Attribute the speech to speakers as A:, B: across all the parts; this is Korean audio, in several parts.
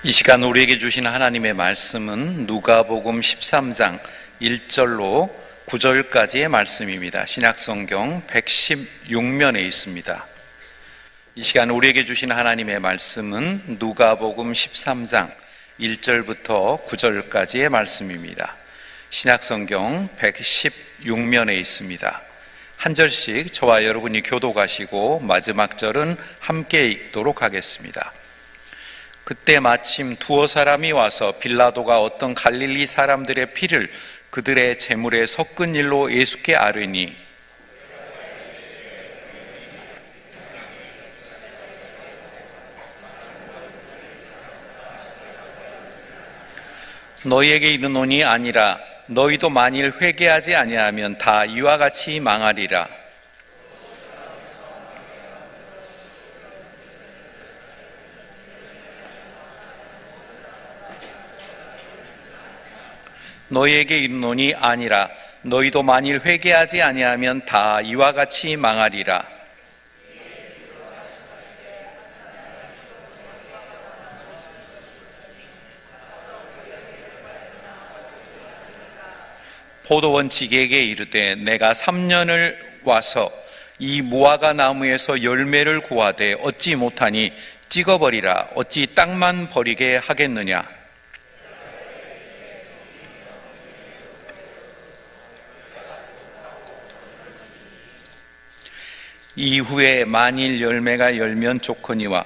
A: 이 시간 우리에게 주신 하나님의 말씀은 누가복음 13장 1절로 9절까지의 말씀입니다. 신약성경 116면에 있습니다. 이 시간 우리에게 주신 하나님의 말씀은 누가복음 13장 1절부터 9절까지의 말씀입니다. 신약성경 116면에 있습니다. 한 절씩 저와 여러분이 교독하시고 마지막 절은 함께 읽도록 하겠습니다. 그때 마침 두어 사람이 와서 빌라도가 어떤 갈릴리 사람들의 피를 그들의 제물에 섞은 일로 예수께 아뢰니 너희에게 이르노니 아니라 너희도 만일 회개하지 아니하면 다 이와 같이 망하리라. 너희에게 이르노니 아니라 너희도 만일 회개하지 아니하면 다 이와 같이 망하리라. 포도원 지게에게 이르되 내가 3년을 와서 이 무화과 나무에서 열매를 구하되 얻지 못하니 찍어버리라. 어찌 땅만 버리게 하겠느냐. 이후에 만일 열매가 열면 좋거니와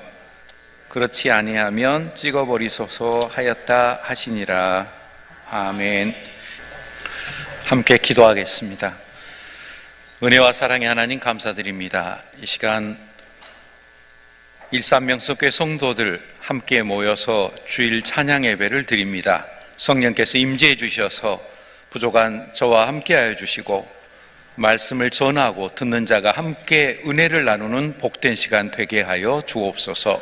A: 그렇지 아니하면 찍어버리소서 하였다 하시니라. 아멘. 함께 기도하겠습니다. 은혜와 사랑의 하나님 감사드립니다. 이 시간 일산명석교회 성도들 함께 모여서 주일 찬양 예배를 드립니다. 성령께서 임재해 주셔서 부족한 저와 함께하여 주시고 말씀을 전하고 듣는 자가 함께 은혜를 나누는 복된 시간 되게 하여 주옵소서.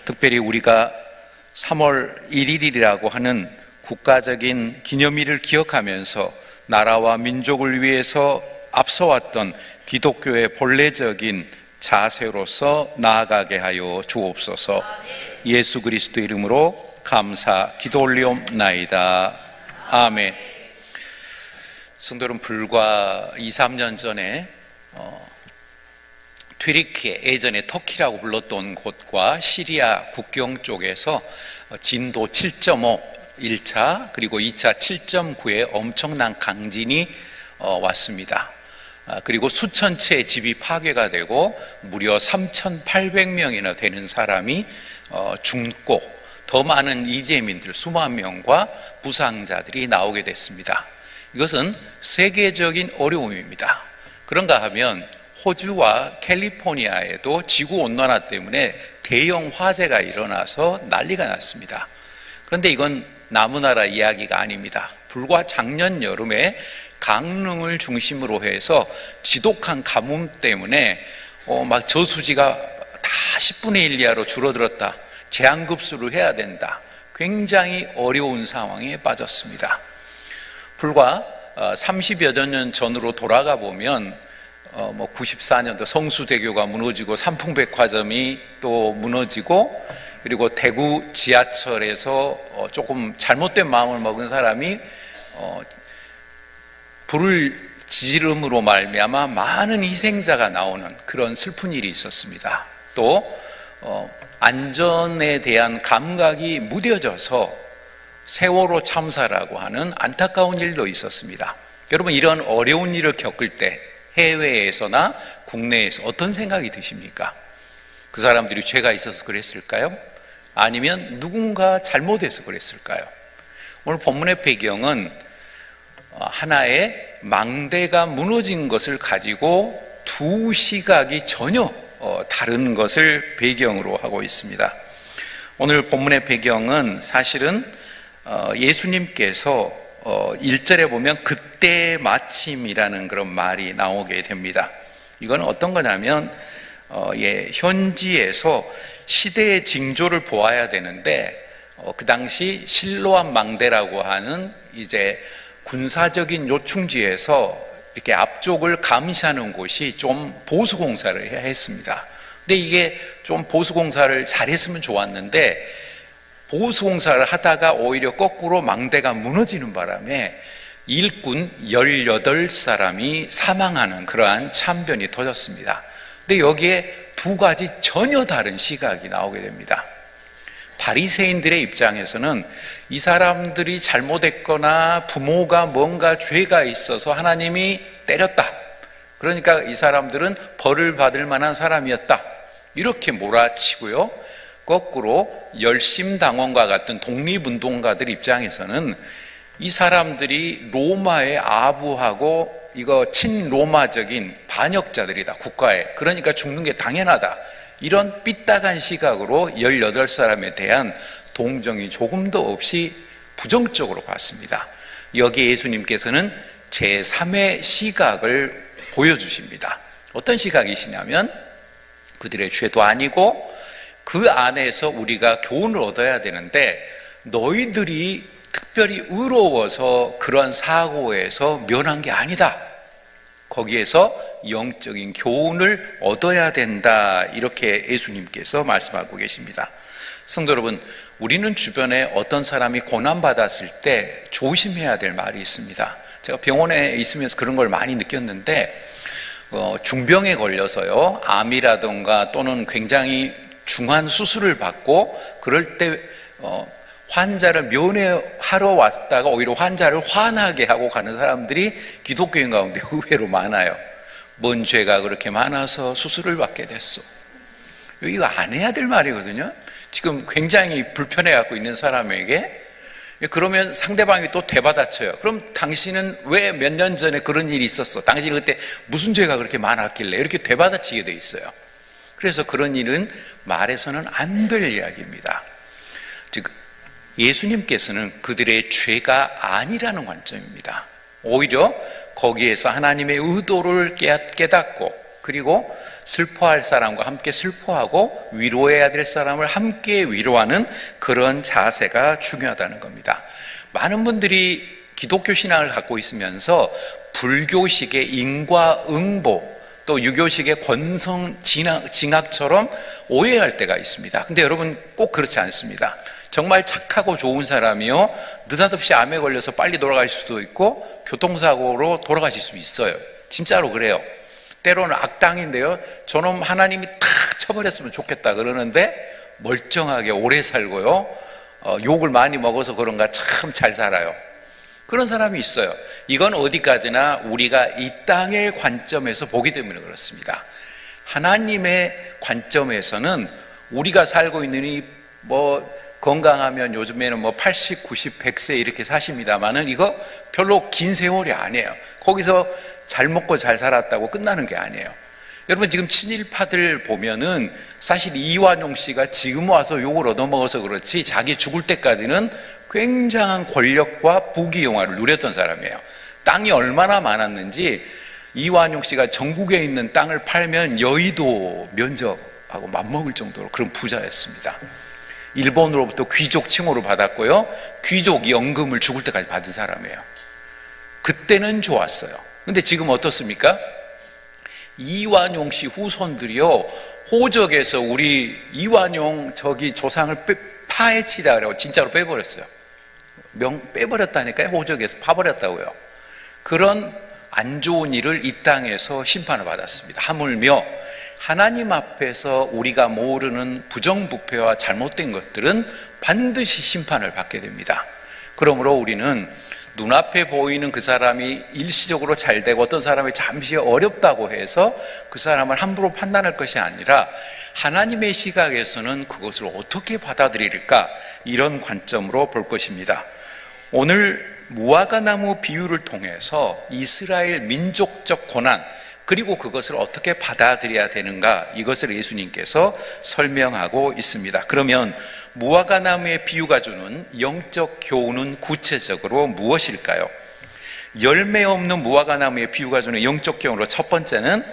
A: 특별히 우리가 3월 1일이라고 하는 국가적인 기념일을 기억하면서 나라와 민족을 위해서 앞서왔던 기독교의 본래적인 자세로서 나아가게 하여 주옵소서. 예수 그리스도 이름으로 감사 기도 올리옵나이다. 아멘. 성도는 불과 2, 3년 전에 튀르키예, 예전에 터키라고 불렀던 곳과 시리아 국경 쪽에서 진도 7.5 1차 그리고 2차 7.9의 엄청난 강진이 왔습니다. 그리고 수천 채의 집이 파괴가 되고 무려 3,800명이나 되는 사람이 죽고 더 많은 이재민들 수만 명과 부상자들이 나오게 됐습니다. 이것은 세계적인 어려움입니다. 그런가 하면 호주와 캘리포니아에도 지구온난화 때문에 대형 화재가 일어나서 난리가 났습니다. 그런데 이건 나무나라 이야기가 아닙니다. 불과 작년 여름에 강릉을 중심으로 해서 지독한 가뭄 때문에 막 저수지가 다 10분의 1 이하로 줄어들었다. 제한급수를 해야 된다. 굉장히 어려운 상황에 빠졌습니다. 불과 30여 년 전으로 돌아가 보면 94년도 성수대교가 무너지고 삼풍백화점이 또 무너지고 그리고 대구 지하철에서 조금 잘못된 마음을 먹은 사람이 불을 지름으로 말미암아 많은 희생자가 나오는 그런 슬픈 일이 있었습니다. 또 안전에 대한 감각이 무뎌져서 세월호 참사라고 하는 안타까운 일도 있었습니다. 여러분, 이런 어려운 일을 겪을 때 해외에서나 국내에서 어떤 생각이 드십니까? 그 사람들이 죄가 있어서 그랬을까요? 아니면 누군가 잘못해서 그랬을까요? 오늘 본문의 배경은 하나의 망대가 무너진 것을 가지고 두 시각이 전혀 다른 것을 배경으로 하고 있습니다. 오늘 본문의 배경은 사실은 예수님께서 1절에 보면 그때 마침이라는 그런 말이 나오게 됩니다. 이건 어떤 거냐면 현지에서 시대의 징조를 보아야 되는데 그 당시 실로암 망대라고 하는 이제 군사적인 요충지에서 이렇게 앞쪽을 감시하는 곳이 좀 보수 공사를 해야 했습니다. 근데 이게 좀 보수 공사를 잘했으면 좋았는데 보수공사를 하다가 오히려 거꾸로 망대가 무너지는 바람에 일꾼 18사람이 사망하는 그러한 참변이 터졌습니다. 근데 여기에 두 가지 전혀 다른 시각이 나오게 됩니다. 바리새인들의 입장에서는 이 사람들이 잘못했거나 부모가 뭔가 죄가 있어서 하나님이 때렸다, 그러니까 이 사람들은 벌을 받을 만한 사람이었다, 이렇게 몰아치고요. 거꾸로 열심당원과 같은 독립운동가들 입장에서는 이 사람들이 로마에 아부하고 이거 친로마적인 반역자들이다, 국가에. 그러니까 죽는 게 당연하다, 이런 삐딱한 시각으로 18사람에 대한 동정이 조금도 없이 부정적으로 봤습니다. 여기에 예수님께서는 제3의 시각을 보여주십니다. 어떤 시각이시냐면 그들의 죄도 아니고 그 안에서 우리가 교훈을 얻어야 되는데, 너희들이 특별히 의로워서 그런 사고에서 면한 게 아니다, 거기에서 영적인 교훈을 얻어야 된다, 이렇게 예수님께서 말씀하고 계십니다. 성도 여러분, 우리는 주변에 어떤 사람이 고난받았을 때 조심해야 될 말이 있습니다. 제가 병원에 있으면서 그런 걸 많이 느꼈는데, 중병에 걸려서요, 암이라든가 또는 굉장히 중한 수술을 받고 그럴 때 환자를 면회하러 왔다가 오히려 환자를 화나게 하고 가는 사람들이 기독교인 가운데 의외로 많아요. 뭔 죄가 그렇게 많아서 수술을 받게 됐어. 이거 안 해야 될 말이거든요. 지금 굉장히 불편해갖고 있는 사람에게. 그러면 상대방이 또 되받아쳐요. 그럼 당신은 왜 몇 년 전에 그런 일이 있었어? 당신이 그때 무슨 죄가 그렇게 많았길래? 이렇게 되받아치게 돼 있어요. 그래서 그런 일은 말해서는 안 될 이야기입니다. 즉 예수님께서는 그들의 죄가 아니라는 관점입니다. 오히려 거기에서 하나님의 의도를 깨닫고, 그리고 슬퍼할 사람과 함께 슬퍼하고 위로해야 될 사람을 함께 위로하는 그런 자세가 중요하다는 겁니다. 많은 분들이 기독교 신앙을 갖고 있으면서 불교식의 인과응보, 또 유교식의 권성징악처럼 오해할 때가 있습니다. 근데 여러분, 꼭 그렇지 않습니다. 정말 착하고 좋은 사람이요, 느닷없이 암에 걸려서 빨리 돌아가실 수도 있고 교통사고로 돌아가실 수 있어요. 진짜로 그래요. 때로는 악당인데요, 저놈 하나님이 탁 쳐버렸으면 좋겠다 그러는데 멀쩡하게 오래 살고요, 욕을 많이 먹어서 그런가 참 잘 살아요. 그런 사람이 있어요. 이건 어디까지나 우리가 이 땅의 관점에서 보기 때문에 그렇습니다. 하나님의 관점에서는 우리가 살고 있는 이 건강하면 요즘에는 80, 90, 100세 이렇게 사십니다만은 이거 별로 긴 세월이 아니에요. 거기서 잘 먹고 잘 살았다고 끝나는 게 아니에요. 여러분, 지금 친일파들 보면은 사실 이완용 씨가 지금 와서 욕을 얻어먹어서 그렇지 자기 죽을 때까지는 굉장한 권력과 부귀영화를 누렸던 사람이에요. 땅이 얼마나 많았는지 이완용 씨가 전국에 있는 땅을 팔면 여의도 면적하고 맞먹을 정도로 그런 부자였습니다. 일본으로부터 귀족 칭호를 받았고요, 귀족 연금을 죽을 때까지 받은 사람이에요. 그때는 좋았어요. 근데 지금 어떻습니까? 이완용 씨 후손들이요, 호적에서 우리 이완용 저기 조상을 파헤치자 그래고 진짜로 빼버렸어요. 빼버렸다니까요. 호적에서 파버렸다고요. 그런 안 좋은 일을 이 땅에서 심판을 받았습니다. 하물며 하나님 앞에서 우리가 모르는 부정부패와 잘못된 것들은 반드시 심판을 받게 됩니다. 그러므로 우리는 눈앞에 보이는 그 사람이 일시적으로 잘 되고 어떤 사람이 잠시 어렵다고 해서 그 사람을 함부로 판단할 것이 아니라 하나님의 시각에서는 그것을 어떻게 받아들일까, 이런 관점으로 볼 것입니다. 오늘 무화과나무 비유를 통해서 이스라엘 민족적 고난, 그리고 그것을 어떻게 받아들여야 되는가, 이것을 예수님께서 설명하고 있습니다. 그러면 무화과나무의 비유가 주는 영적 교훈은 구체적으로 무엇일까요? 열매 없는 무화과나무의 비유가 주는 영적 교훈으로 첫 번째는,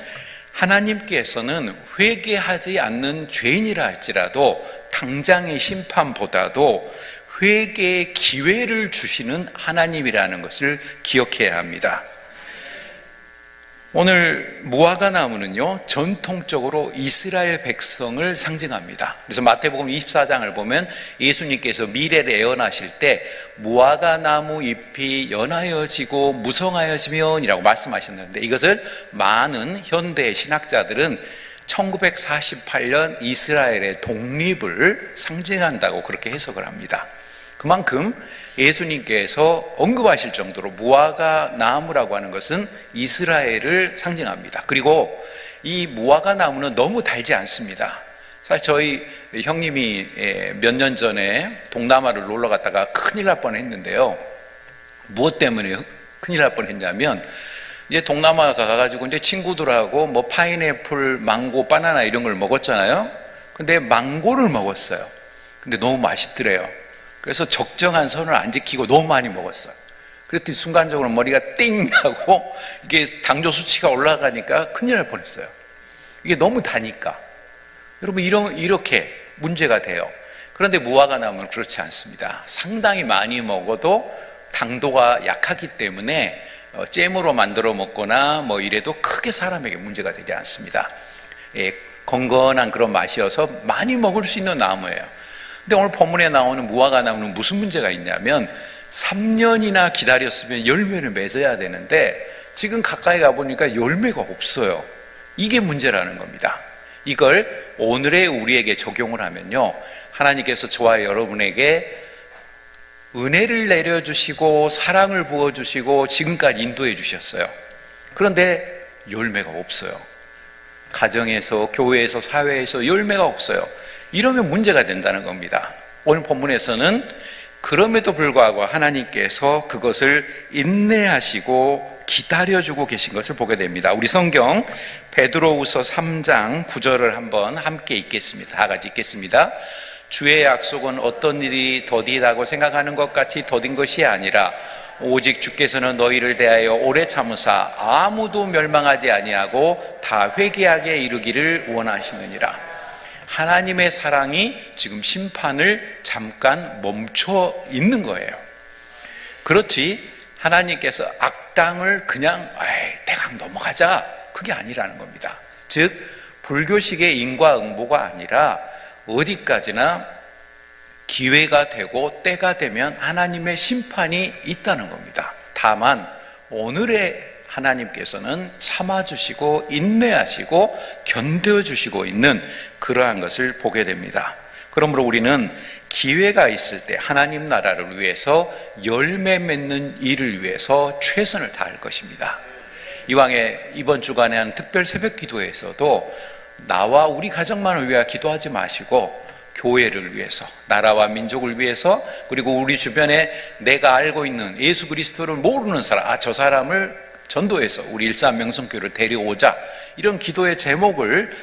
A: 하나님께서는 회개하지 않는 죄인이라 할지라도 당장의 심판보다도 회개의 기회를 주시는 하나님이라는 것을 기억해야 합니다. 오늘 무화과 나무는요, 전통적으로 이스라엘 백성을 상징합니다. 그래서 마태복음 24장을 보면 예수님께서 미래를 예언하실 때 무화과 나무 잎이 연하여지고 무성하여지면이라고 말씀하셨는데, 이것을 많은 현대 신학자들은 1948년 이스라엘의 독립을 상징한다고 그렇게 해석을 합니다. 그만큼 예수님께서 언급하실 정도로 무화과 나무라고 하는 것은 이스라엘을 상징합니다. 그리고 이 무화과 나무는 너무 달지 않습니다. 사실 저희 형님이 몇 년 전에 동남아를 놀러 갔다가 큰일 날 뻔했는데요. 무엇 때문에 큰일 날 뻔했냐면, 이제 동남아 가가지고 이제 친구들하고 뭐 파인애플, 망고, 바나나 이런 걸 먹었잖아요. 근데 망고를 먹었어요. 근데 너무 맛있더래요. 그래서 적정한 선을 안 지키고 너무 많이 먹었어요. 그랬더니 순간적으로 머리가 띵 하고 이게 당뇨 수치가 올라가니까 큰일 날 뻔했어요. 이게 너무 다니까. 여러분, 이렇게 문제가 돼요. 그런데 무화과 나무는 그렇지 않습니다. 상당히 많이 먹어도 당도가 약하기 때문에 잼으로 만들어 먹거나 뭐 이래도 크게 사람에게 문제가 되지 않습니다. 건건한 그런 맛이어서 많이 먹을 수 있는 나무예요. 근데 오늘 본문에 나오는 무화과 나무는 무슨 문제가 있냐면, 3년이나 기다렸으면 열매를 맺어야 되는데 지금 가까이 가보니까 열매가 없어요. 이게 문제라는 겁니다. 이걸 오늘의 우리에게 적용을 하면요, 하나님께서 저와 여러분에게 은혜를 내려주시고 사랑을 부어주시고 지금까지 인도해 주셨어요. 그런데 열매가 없어요. 가정에서, 교회에서, 사회에서 열매가 없어요. 이러면 문제가 된다는 겁니다. 오늘 본문에서는 그럼에도 불구하고 하나님께서 그것을 인내하시고 기다려주고 계신 것을 보게 됩니다. 우리 성경 베드로후서 3장 9절을 한번 함께 읽겠습니다. 다 같이 읽겠습니다. 주의 약속은 어떤 일이 더디다고 생각하는 것 같이 더딘 것이 아니라 오직 주께서는 너희를 대하여 오래 참으사 아무도 멸망하지 아니하고 다 회개하게 이르기를 원하시느니라. 하나님의 사랑이 지금 심판을 잠깐 멈춰 있는 거예요. 그렇지 하나님께서 악당을 그냥 대강 넘어가자, 그게 아니라는 겁니다. 즉 불교식의 인과응보가 아니라 어디까지나 기회가 되고 때가 되면 하나님의 심판이 있다는 겁니다. 다만 오늘의 하나님께서는 참아주시고 인내하시고 견뎌주시고 있는 그러한 것을 보게 됩니다. 그러므로 우리는 기회가 있을 때 하나님 나라를 위해서 열매 맺는 일을 위해서 최선을 다할 것입니다. 이왕에 이번 주간에 한 특별 새벽 기도에서도 나와 우리 가정만을 위하여 기도하지 마시고 교회를 위해서, 나라와 민족을 위해서, 그리고 우리 주변에 내가 알고 있는 예수 그리스도를 모르는 사람, 저 사람을 전도해서 우리 일산 명성교회를 데려오자, 이런 기도의 제목을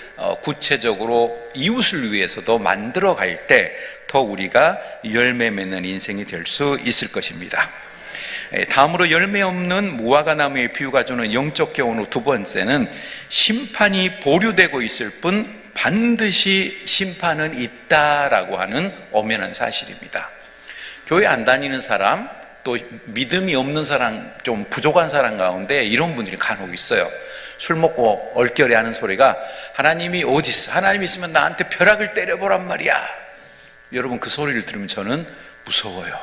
A: 구체적으로 이웃을 위해서도 만들어 갈 때 더 우리가 열매 맺는 인생이 될 수 있을 것입니다. 다음으로 열매 없는 무화과 나무의 비유가 주는 영적 교훈으로 두 번째는 심판이 보류되고 있을 뿐 반드시 심판은 있다라고 하는 엄연한 사실입니다. 교회 안 다니는 사람, 또 믿음이 없는 사람, 좀 부족한 사람 가운데 이런 분들이 간혹 있어요. 술 먹고 얼결에 하는 소리가 하나님이 어디 있어? 하나님 있으면 나한테 벼락을 때려보란 말이야. 여러분, 그 소리를 들으면 저는 무서워요.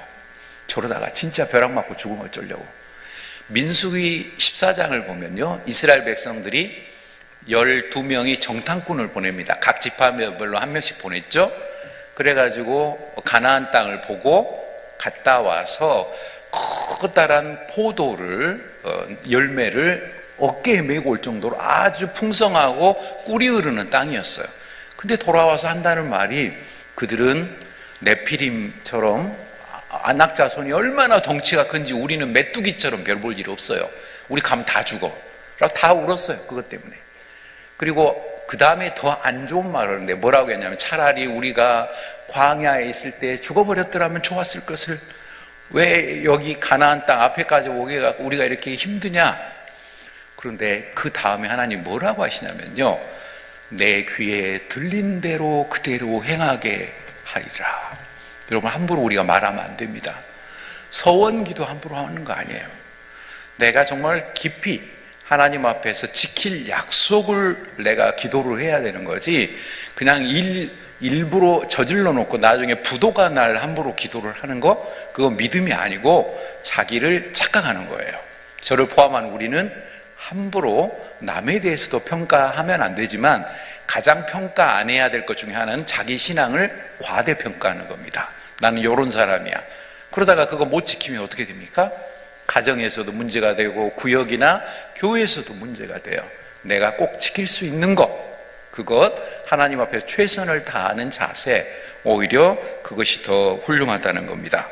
A: 저러다가 진짜 벼락 맞고 죽으면 어쩌려고. 민수기 14장을 보면요, 이스라엘 백성들이 12명이 정탐꾼을 보냅니다. 각 지파별로 한 명씩 보냈죠. 그래가지고 가나안 땅을 보고 갔다 와서 커다란 포도를, 열매를 어깨에 메고 올 정도로 아주 풍성하고 꿀이 흐르는 땅이었어요. 근데 돌아와서 한다는 말이, 그들은 네피림처럼 아낙 자손이 얼마나 덩치가 큰지 우리는 메뚜기처럼 별 볼 일 없어요. 우리 가면 다 죽어. 라고 다 울었어요. 그것 때문에. 그리고 그 다음에 더 안 좋은 말을 하는데 뭐라고 했냐면, 차라리 우리가 광야에 있을 때 죽어버렸더라면 좋았을 것을, 왜 여기 가나안 땅 앞에까지 오게 갖고 우리가 이렇게 힘드냐. 그런데 그 다음에 하나님 뭐라고 하시냐면요, 내 귀에 들린 대로 그대로 행하게 하리라. 여러분, 함부로 우리가 말하면 안 됩니다. 서원기도 함부로 하는 거 아니에요. 내가 정말 깊이 하나님 앞에서 지킬 약속을 내가 기도를 해야 되는 거지, 그냥 일부러 저질러 놓고 나중에 부도가 날 함부로 기도를 하는 거, 그거 믿음이 아니고 자기를 착각하는 거예요. 저를 포함한 우리는 함부로 남에 대해서도 평가하면 안 되지만 가장 평가 안 해야 될 것 중에 하나는 자기 신앙을 과대평가하는 겁니다. 나는 이런 사람이야. 그러다가 그거 못 지키면 어떻게 됩니까? 가정에서도 문제가 되고 구역이나 교회에서도 문제가 돼요. 내가 꼭 지킬 수 있는 것, 그것 하나님 앞에 최선을 다하는 자세, 오히려 그것이 더 훌륭하다는 겁니다.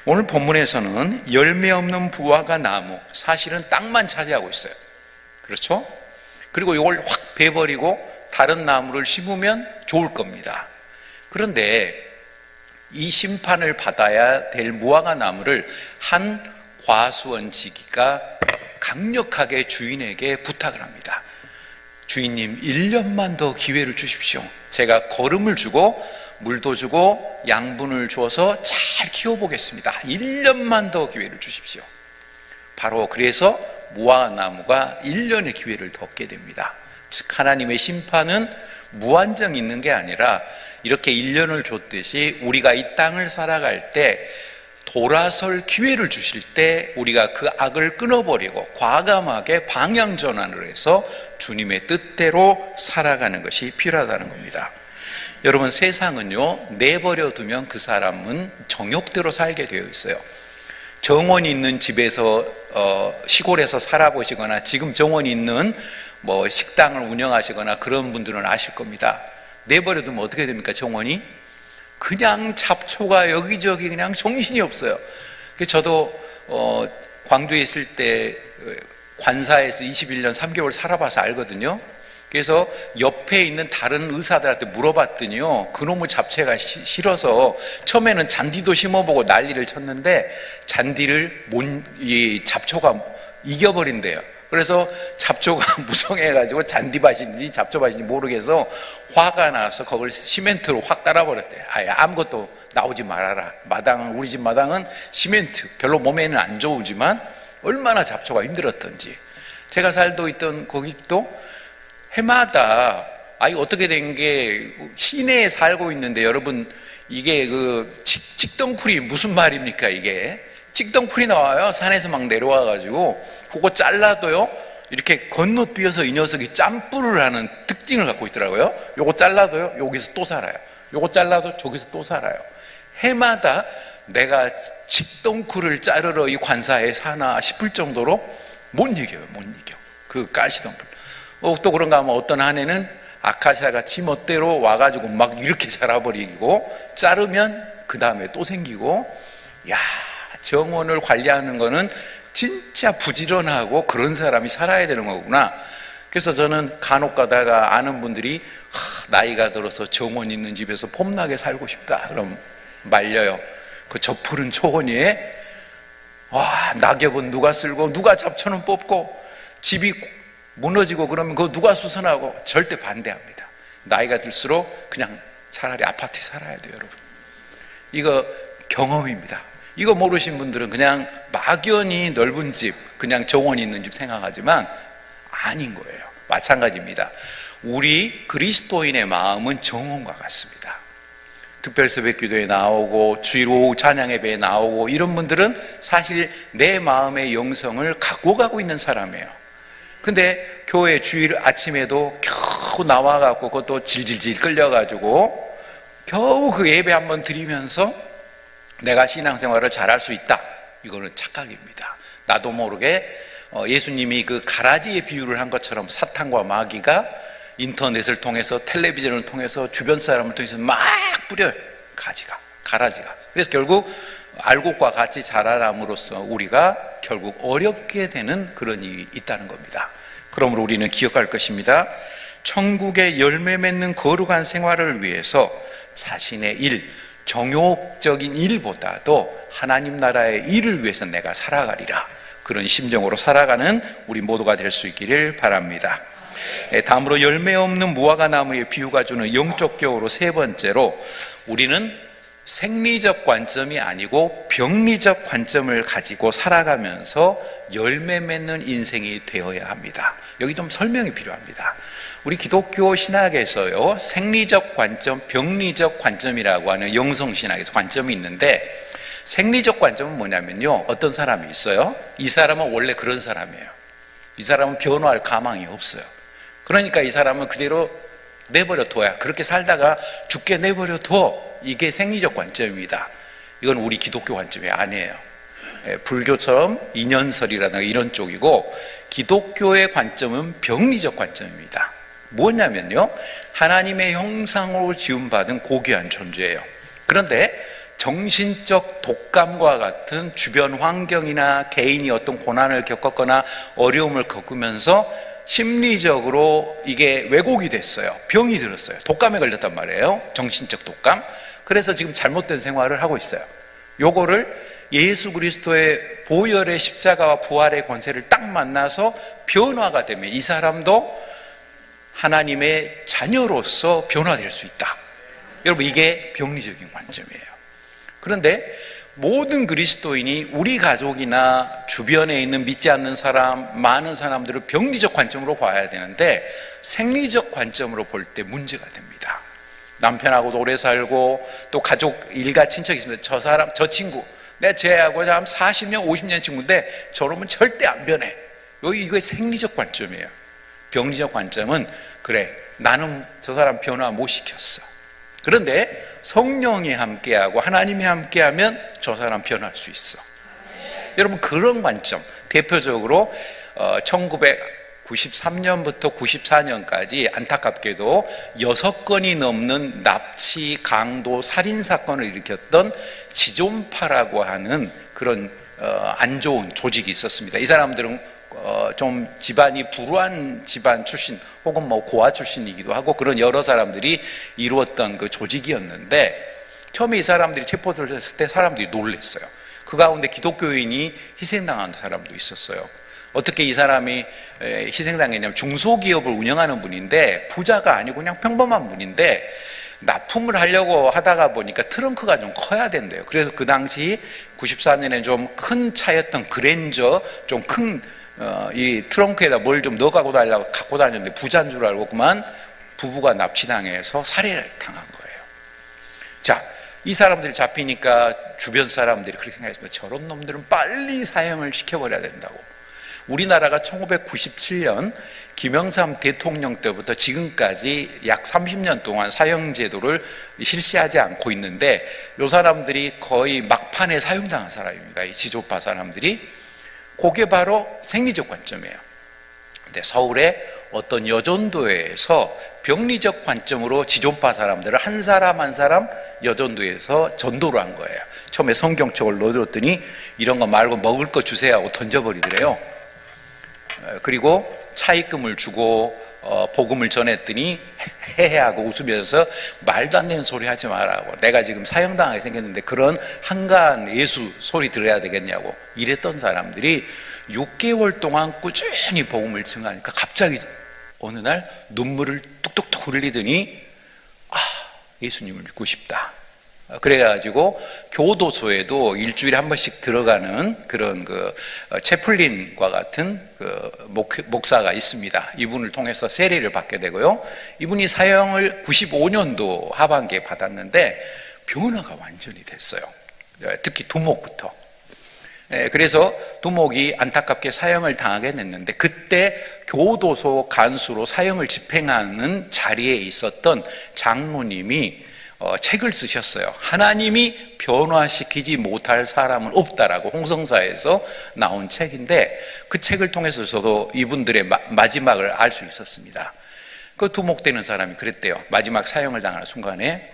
A: 오늘 본문에서는 열매 없는 무화과 나무, 사실은 땅만 차지하고 있어요. 그렇죠? 그리고 이걸 확 베버리고 다른 나무를 심으면 좋을 겁니다. 그런데 이 심판을 받아야 될 무화과 나무를 한 과수원지기가 강력하게 주인에게 부탁을 합니다. 주인님, 1년만 더 기회를 주십시오. 제가 거름을 주고 물도 주고 양분을 주어서 잘 키워보겠습니다. 1년만 더 기회를 주십시오. 바로 그래서 무화과나무가 1년의 기회를 더 얻게 됩니다. 즉 하나님의 심판은 무한정 있는 게 아니라 이렇게 1년을 줬듯이 우리가 이 땅을 살아갈 때 돌아설 기회를 주실 때 우리가 그 악을 끊어버리고 과감하게 방향 전환을 해서 주님의 뜻대로 살아가는 것이 필요하다는 겁니다. 여러분, 세상은요, 내버려 두면 그 사람은 정욕대로 살게 되어 있어요. 정원이 있는 집에서 시골에서 살아보시거나 지금 정원이 있는 식당을 운영하시거나 그런 분들은 아실 겁니다. 내버려 두면 어떻게 됩니까? 정원이 그냥 잡초가 여기저기 그냥 정신이 없어요. 저도 광주에 있을 때 관사에서 21년 3개월 살아봐서 알거든요. 그래서 옆에 있는 다른 의사들한테 물어봤더니요, 그놈의 잡채가 싫어서 처음에는 잔디도 심어보고 난리를 쳤는데 잔디를 이 잡초가 이겨버린대요. 그래서 잡초가 무성해가지고 잔디밭인지 잡초밭인지 모르겠어 화가 나서 그걸 시멘트로 확 따라버렸대. 아예 아무것도 나오지 말아라. 우리 집 마당은 시멘트, 별로 몸에는 안 좋지만 얼마나 잡초가 힘들었던지. 제가 살고 있던 거기도 해마다 어떻게 된 게 시내에 살고 있는데, 여러분 이게 그 찍덩쿨이 무슨 말입니까? 이게 찍덩쿨이 나와요. 산에서 막 내려와가지고 그거 잘라도요, 이렇게 건너뛰어서 이 녀석이 짬뿌를 하는 특징을 갖고 있더라고요. 요거 잘라도요, 여기서 또 살아요. 요거 잘라도 저기서 또 살아요. 해마다 내가 찍덩쿨을 자르러 이 관사에 사나 싶을 정도로 못 이겨요. 그 가시덩쿨. 또 그런가 하면 어떤 한 해는 아카시아가 지 멋대로 와가지고 막 이렇게 자라버리고 자르면 그 다음에 또 생기고. 정원을 관리하는 거는 진짜 부지런하고 그런 사람이 살아야 되는 거구나. 그래서 저는 간혹 가다가 아는 분들이 나이가 들어서 정원 있는 집에서 폼나게 살고 싶다 그럼 말려요. 그 저 푸른 초원위에 낙엽은 누가 쓸고 누가 잡초는 뽑고 집이 무너지고 그러면 그거 누가 수선하고. 절대 반대합니다. 나이가 들수록 그냥 차라리 아파트에 살아야 돼요, 여러분. 이거 경험입니다. 이거 모르신 분들은 그냥 막연히 넓은 집, 그냥 정원이 있는 집 생각하지만 아닌 거예요. 마찬가지입니다. 우리 그리스도인의 마음은 정원과 같습니다. 특별새벽기도에 나오고 주일 오후 찬양예배에 나오고 이런 분들은 사실 내 마음의 영성을 갖고 가고 있는 사람이에요. 근데 교회 주일 아침에도 겨우 나와갖고 그것도 질질질 끌려가지고 겨우 그 예배 한번 드리면서 내가 신앙생활을 잘할 수 있다. 이거는 착각입니다. 나도 모르게 예수님이 그 가라지의 비유를 한 것처럼 사탄과 마귀가 인터넷을 통해서 텔레비전을 통해서 주변 사람을 통해서 막 뿌려요. 가라지가. 그래서 결국 알곡과 같이 자라남으로써 우리가 결국 어렵게 되는 그런 일이 있다는 겁니다. 그러므로 우리는 기억할 것입니다. 천국의 열매 맺는 거룩한 생활을 위해서 자신의 일, 정욕적인 일보다도 하나님 나라의 일을 위해서 내가 살아가리라. 그런 심정으로 살아가는 우리 모두가 될 수 있기를 바랍니다. 다음으로 열매 없는 무화과 나무의 비유가 주는 영적 교훈으로 세 번째로, 우리는 생리적 관점이 아니고 병리적 관점을 가지고 살아가면서 열매 맺는 인생이 되어야 합니다. 여기 좀 설명이 필요합니다. 우리 기독교 신학에서요, 생리적 관점, 병리적 관점이라고 하는 영성신학에서 관점이 있는데, 생리적 관점은 뭐냐면요, 어떤 사람이 있어요. 이 사람은 원래 그런 사람이에요. 이 사람은 변화할 가망이 없어요. 그러니까 이 사람은 그대로 내버려 둬야, 그렇게 살다가 죽게 내버려 둬. 이게 생리적 관점입니다. 이건 우리 기독교 관점이 아니에요. 불교처럼 인연설이라든가 이런 쪽이고, 기독교의 관점은 병리적 관점입니다. 뭐냐면요, 하나님의 형상으로 지음받은 고귀한 존재예요. 그런데 정신적 독감과 같은 주변 환경이나 개인이 어떤 고난을 겪었거나 어려움을 겪으면서 심리적으로 이게 왜곡이 됐어요. 병이 들었어요. 독감에 걸렸단 말이에요. 정신적 독감. 그래서 지금 잘못된 생활을 하고 있어요. 요거를 예수 그리스도의 보혈의 십자가와 부활의 권세를 딱 만나서 변화가 되면 이 사람도 하나님의 자녀로서 변화될 수 있다. 여러분, 이게 병리적인 관점이에요. 그런데 모든 그리스도인이 우리 가족이나 주변에 있는 믿지 않는 사람, 많은 사람들을 병리적 관점으로 봐야 되는데, 생리적 관점으로 볼 때 문제가 됩니다. 남편하고도 오래 살고, 또 가족, 일가 친척이 있으면 저 사람, 저 친구, 내가 쟤하고 한 40년, 50년 친구인데 저러면 절대 안 변해. 이거 생리적 관점이에요. 병리적 관점은, 그래, 나는 저 사람 변화 못 시켰어. 그런데 성령이 함께하고 하나님이 함께하면 저 사람 변할 수 있어. 여러분, 그런 관점, 대표적으로 1993년부터 94년까지 안타깝게도 6건이 넘는 납치, 강도, 살인 사건을 일으켰던 지존파라고 하는 그런 안 좋은 조직이 있었습니다. 이 사람들은 좀 집안이 불우한 집안 출신 혹은 뭐 고아 출신이기도 하고, 그런 여러 사람들이 이루었던 그 조직이었는데, 처음에 이 사람들이 체포됐을 때 사람들이 놀랐어요. 그 가운데 기독교인이 희생당한 사람도 있었어요. 어떻게 이 사람이 희생당했냐면, 중소기업을 운영하는 분인데, 부자가 아니고 그냥 평범한 분인데 납품을 하려고 하다가 보니까 트렁크가 좀 커야 된대요. 그래서 그 당시 94년에 좀 큰 차였던 그랜저, 좀 큰 이 트렁크에다 뭘 좀 넣어가고 달라고 갖고 다녔는데 부자인 줄 알고 그만 부부가 납치당해서 살해를 당한 거예요. 자, 이 사람들이 잡히니까 주변 사람들이 그렇게 생각했습니다. 저런 놈들은 빨리 사형을 시켜버려야 된다고. 우리나라가 1997년 김영삼 대통령 때부터 지금까지 약 30년 동안 사형제도를 실시하지 않고 있는데, 이 사람들이 거의 막판에 사형당한 사람입니다. 이 지존파 사람들이. 그게 바로 생리적 관점이에요. 근데 서울의 어떤 여전도에서 병리적 관점으로 지존파 사람들을 한 사람 한 사람 여전도에서 전도를 한 거예요. 처음에 성경책을 넣어줬더니 이런 거 말고 먹을 거 주세요 하고 던져버리더래요. 그리고 차입금을 주고 복음을 전했더니 해해하고 웃으면서 말도 안 되는 소리 하지 말라고, 내가 지금 사형당하게 생겼는데 그런 한가한 예수 소리 들어야 되겠냐고 이랬던 사람들이 6개월 동안 꾸준히 복음을 증하니까 갑자기 어느 날 눈물을 뚝뚝뚝 흘리더니 예수님을 믿고 싶다. 그래가지고 교도소에도 일주일에 한 번씩 들어가는 그런 그 채플린과 같은 그 목사가 있습니다. 이분을 통해서 세례를 받게 되고요. 이분이 사형을 95년도 하반기에 받았는데 변화가 완전히 됐어요. 특히 두목부터. 그래서 두목이 안타깝게 사형을 당하게 됐는데, 그때 교도소 간수로 사형을 집행하는 자리에 있었던 장로님이 책을 쓰셨어요. 하나님이 변화시키지 못할 사람은 없다라고 홍성사에서 나온 책인데, 그 책을 통해서 저도 이분들의 마지막을 알 수 있었습니다. 그 두목되는 사람이 그랬대요. 마지막 사형을 당하는 순간에,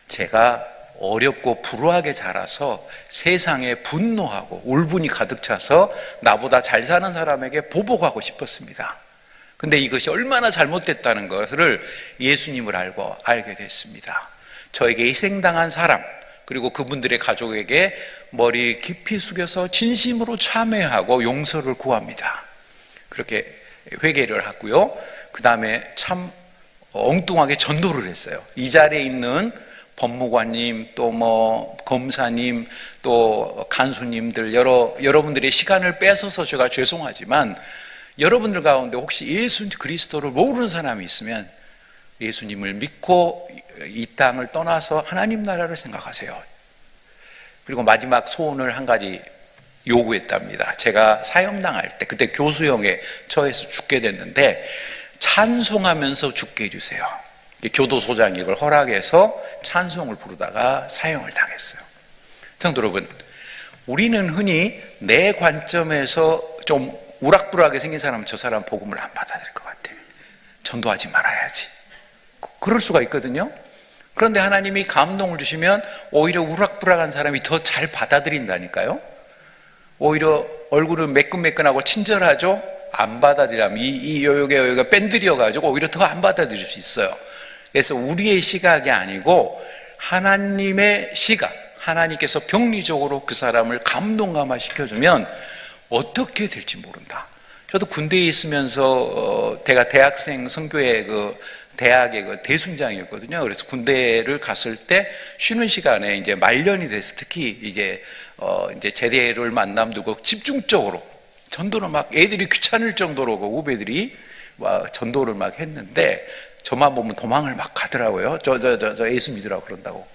A: 제가 어렵고 불우하게 자라서 세상에 분노하고 울분이 가득 차서 나보다 잘 사는 사람에게 보복하고 싶었습니다. 근데 이것이 얼마나 잘못됐다는 것을 예수님을 알게 됐습니다. 저에게 희생당한 사람, 그리고 그분들의 가족에게 머리 깊이 숙여서 진심으로 참회하고 용서를 구합니다. 그렇게 회개를 하고요. 그 다음에 참 엉뚱하게 전도를 했어요. 이 자리에 있는 법무관님, 또 뭐 검사님, 또 간수님들 여러분들의 시간을 뺏어서 제가 죄송하지만 여러분들 가운데 혹시 예수 그리스도를 모르는 사람이 있으면 예수님을 믿고 이 땅을 떠나서 하나님 나라를 생각하세요. 그리고 마지막 소원을 한 가지 요구했답니다. 제가 사형당할 때 그때 교수형에 처해서 죽게 됐는데 찬송하면서 죽게 해주세요. 교도소장이 이걸 허락해서 찬송을 부르다가 사형을 당했어요. 성도 여러분, 우리는 흔히 내 관점에서 좀 우락부락하게 생긴 사람은 저 사람 복음을 안 받아들일 것 같아. 전도하지 말아야지. 그럴 수가 있거든요. 그런데 하나님이 감동을 주시면 오히려 우락부락한 사람이 더 잘 받아들인다니까요. 오히려 얼굴은 매끈매끈하고 친절하죠. 안 받아들이면 여기가 뺀들여가지고 오히려 더 안 받아들일 수 있어요. 그래서 우리의 시각이 아니고 하나님의 시각, 하나님께서 병리적으로 그 사람을 감동감화 시켜주면 어떻게 될지 모른다. 저도 군대에 있으면서 제가 대학생 선교회 대학의 대순장이었거든요. 그래서 군대를 갔을 때 쉬는 시간에 이제 말년이 돼서 특히 이제 제대를 만남 두고 집중적으로 전도를 막 애들이 귀찮을 정도로 후배들이 전도를 막 했는데 저만 보면 도망을 막 가더라고요. 저 예수 믿으라고 그런다고.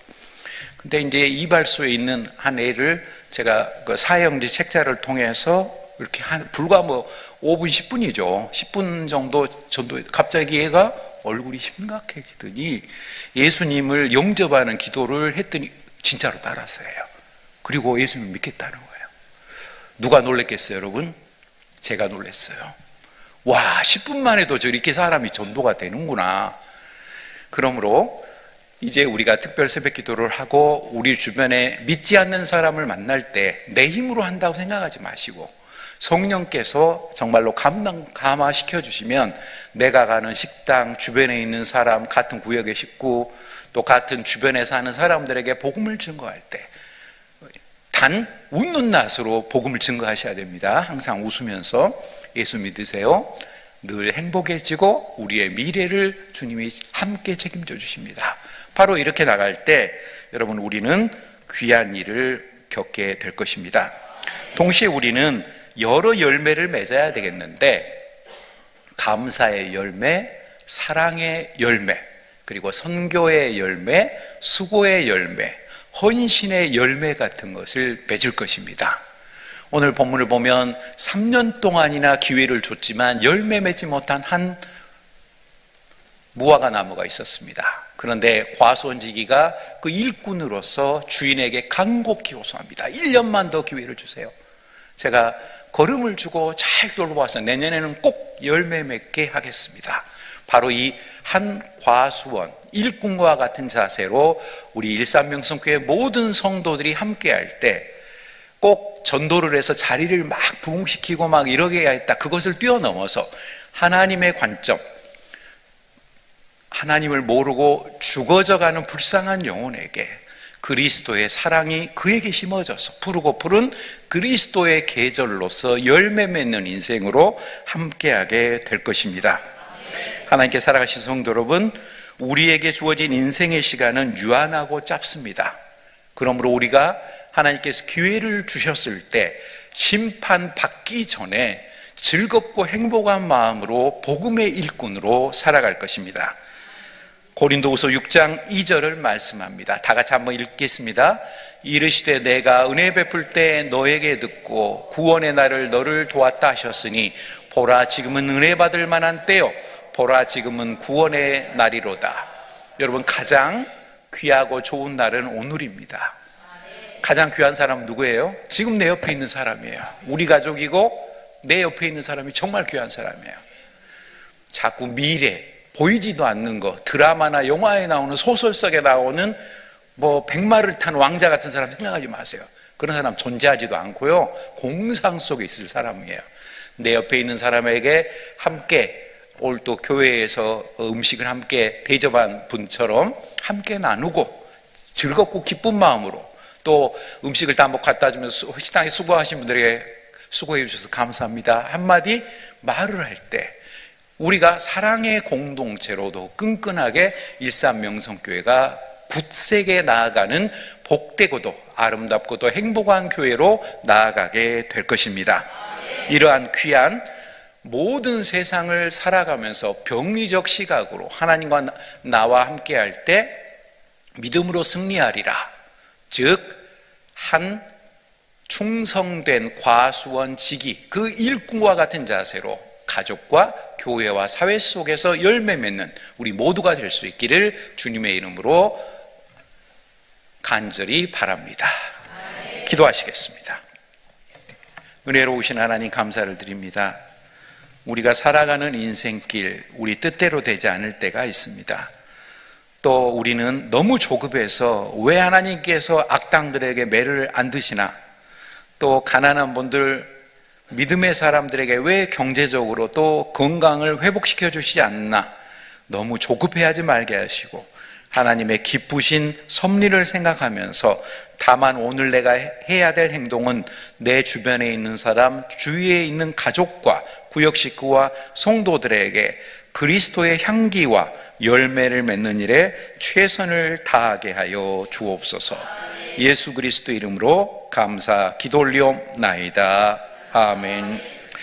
A: 근데 이제 이발소에 있는 한 애를 제가 그 사형지 책자를 통해서 이렇게 불과 뭐 5분, 10분이죠. 10분 정도 전도, 갑자기 얘가 얼굴이 심각해지더니 예수님을 영접하는 기도를 했더니 진짜로 따랐어요. 그리고 예수님을 믿겠다는 거예요. 누가 놀랬겠어요, 여러분? 제가 놀랐어요. 와, 10분만 해도 저렇게 사람이 전도가 되는구나. 그러므로 이제 우리가 특별 새벽 기도를 하고 우리 주변에 믿지 않는 사람을 만날 때 내 힘으로 한다고 생각하지 마시고 성령께서 정말로 감화시켜 주시면 내가 가는 식당, 주변에 있는 사람, 같은 구역의 식구, 또 같은 주변에 사는 사람들에게 복음을 증거할 때 단 웃는 낯으로 복음을 증거하셔야 됩니다. 항상 웃으면서 예수 믿으세요. 늘 행복해지고 우리의 미래를 주님이 함께 책임져 주십니다. 바로 이렇게 나갈 때 여러분 우리는 귀한 일을 겪게 될 것입니다. 동시에 우리는 여러 열매를 맺어야 되겠는데 감사의 열매, 사랑의 열매, 그리고 선교의 열매, 수고의 열매, 헌신의 열매 같은 것을 맺을 것입니다. 오늘 본문을 보면 3년 동안이나 기회를 줬지만 열매 맺지 못한 한 무화과 나무가 있었습니다. 그런데 과수원지기가 그 일꾼으로서 주인에게 간곡히 호소합니다. 1년만 더 기회를 주세요. 제가 걸음을 주고 잘 돌봐서 내년에는 꼭 열매 맺게 하겠습니다. 바로 이 한 과수원, 일꾼과 같은 자세로 우리 일산명성교회 모든 성도들이 함께 할 때 꼭 전도를 해서 자리를 막 부흥시키고 막 이러게 해야겠다. 그것을 뛰어넘어서 하나님의 관점, 하나님을 모르고 죽어져가는 불쌍한 영혼에게 그리스도의 사랑이 그에게 심어져서 푸르고 푸른 그리스도의 계절로서 열매 맺는 인생으로 함께하게 될 것입니다. 하나님께 살아가신 성도 여러분, 우리에게 주어진 인생의 시간은 유한하고 짧습니다. 그러므로 우리가 하나님께서 기회를 주셨을 때 심판받기 전에 즐겁고 행복한 마음으로 복음의 일꾼으로 살아갈 것입니다. 고린도후서 6장 2절을 말씀합니다. 다 같이 한번 읽겠습니다. 이르시되 내가 은혜 베풀 때 너에게 듣고 구원의 날을 너를 도왔다 하셨으니 보라 지금은 은혜 받을 만한 때요 보라 지금은 구원의 날이로다. 여러분 가장 귀하고 좋은 날은 오늘입니다. 가장 귀한 사람은 누구예요? 지금 내 옆에 있는 사람이에요. 우리 가족이고 내 옆에 있는 사람이 정말 귀한 사람이에요. 자꾸 미래 보이지도 않는 거, 드라마나 영화에 나오는 소설 속에 나오는 뭐 백마를 탄 왕자 같은 사람 생각하지 마세요. 그런 사람 존재하지도 않고요, 공상 속에 있을 사람이에요. 내 옆에 있는 사람에게 함께 오늘 또 교회에서 음식을 함께 대접한 분처럼 함께 나누고 즐겁고 기쁜 마음으로 또 음식을 다 갖다 주면서 식당에 수고하신 분들에게 수고해 주셔서 감사합니다 한마디 말을 할 때 우리가 사랑의 공동체로도 끈끈하게 일산명성교회가 굳세게 나아가는 복되고도 아름답고도 행복한 교회로 나아가게 될 것입니다. 이러한 귀한 모든 세상을 살아가면서 병리적 시각으로 하나님과 나와 함께할 때 믿음으로 승리하리라. 즉 한 충성된 과수원 지기, 그 일꾼과 같은 자세로 가족과 교회와 사회 속에서 열매 맺는 우리 모두가 될 수 있기를 주님의 이름으로 간절히 바랍니다. 기도하시겠습니다. 은혜로우신 하나님 감사를 드립니다. 우리가 살아가는 인생길, 우리 뜻대로 되지 않을 때가 있습니다. 또 우리는 너무 조급해서 왜 하나님께서 악당들에게 매를 안 드시나, 또 가난한 분들, 믿음의 사람들에게 왜 경제적으로 또 건강을 회복시켜 주시지 않나, 너무 조급해하지 말게 하시고 하나님의 기쁘신 섭리를 생각하면서 다만 오늘 내가 해야 될 행동은 내 주변에 있는 사람, 주위에 있는 가족과 구역 식구와 성도들에게 그리스도의 향기와 열매를 맺는 일에 최선을 다하게 하여 주옵소서. 예수 그리스도 이름으로 감사 기도 올리옵나이다. 아멘.